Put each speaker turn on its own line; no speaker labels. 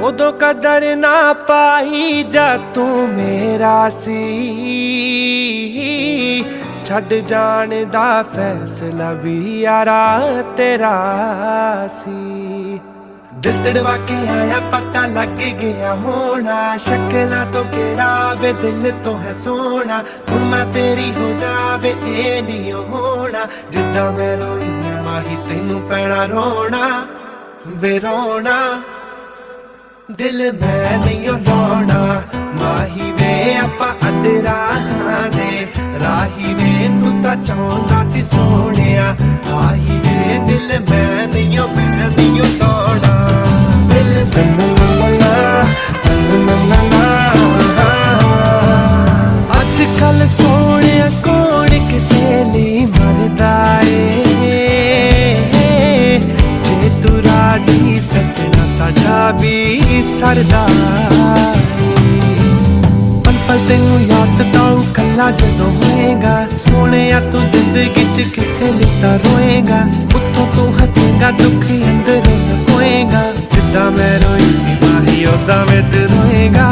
ਉਦੋਂ ਕਦਰ ਨਾ ਪਾਈ ਜਦ ਤੂੰ ਮੇਰਾ ਸੀ। ਛੱਡ ਜਾਣ ਦਾ ਫੈਸਲਾ ਵੀ ਯਾਰਾ ਤੇਰਾ ਸੀ। ਦਿਲ ਤੜਵਾ ਕੇ ਆਇਆ ਪਤਾ ਲੱਗ ਗਿਆ ਹੋਣਾ, ਸ਼ਕਲਾਂ ਤੋਂ ਕਿਹੜਾ ਵੇ ਦਿਲ ਤੋਂ ਹੈ ਸੋਹਣਾ। ਹੁਣ ਮੈਂ ਤੇਰੀ ਹੋ ਜਾਵੇ ਇਹ ਨਹੀਂ ਹੋਣਾ, ਜਿੱਦਾਂ ਮੈਂ ਰੋਈ ਮਾਹੀ ਤੈਨੂੰ ਪੈਣਾ ਰੋਣਾ ਵੇ ਰੋਣਾ। ਦਿਲ ਮੈਂ ਨਹੀਂ ਲਾਉਣਾ ਮਾਹੀ ਵੇ, ਆਪਾਂ ਅੱਧੇ ਰਾਹਾਂ ਦੇ ਰਾਹੀ ਵੇ। ਤੂੰ ਤਾਂ ਚਾਹੁੰਦਾ ਸੀ ਸੋਹਣਿਆ ਆਹੀ ਵੇ, ਦਿਲ ਮੈਂ ਨਹੀਂ ਲਾਉਣਾ। ਦਿਲ ਅੱਜ ਕੱਲ ਸੋਹਣਿਆ ਕੌਣ ਕਿਸੇ ਲਈ ਮਰਦਾ ਏ, ਜੇ ਤੂੰ ਰਾਜੀ ਸੱਚਣਾ ਸਾਡਾ ਵੀ ਸਰਦਾ ਏ। ਪਲ ਪਲ ਤੈਨੂੰ ਯਾਦ ਸਤਾਊ ਕੱਲਾ ਜਦੋਂ ਹੋਏਗਾ, ਸੋਹਣਿਆ ਤੂੰ ਜ਼ਿੰਦਗੀ ਚ ਕਿਸੇ ਲਈ ਤਾਂ ਰੋਏਗਾ। ਉੱਤੋਂ ਤੂੰ ਹੱਸੇਗਾ ਦੁੱਖ ਅੰਦਰੋਂ ਹੋਏਗਾ, ਜਿੱਦਾਂ ਮੈਂ ਰੋਈ ਸੀ ਮਾਹੀ ਓਦਾਂ ਮੈਂ ਤੇ ਰੋਏਗਾ।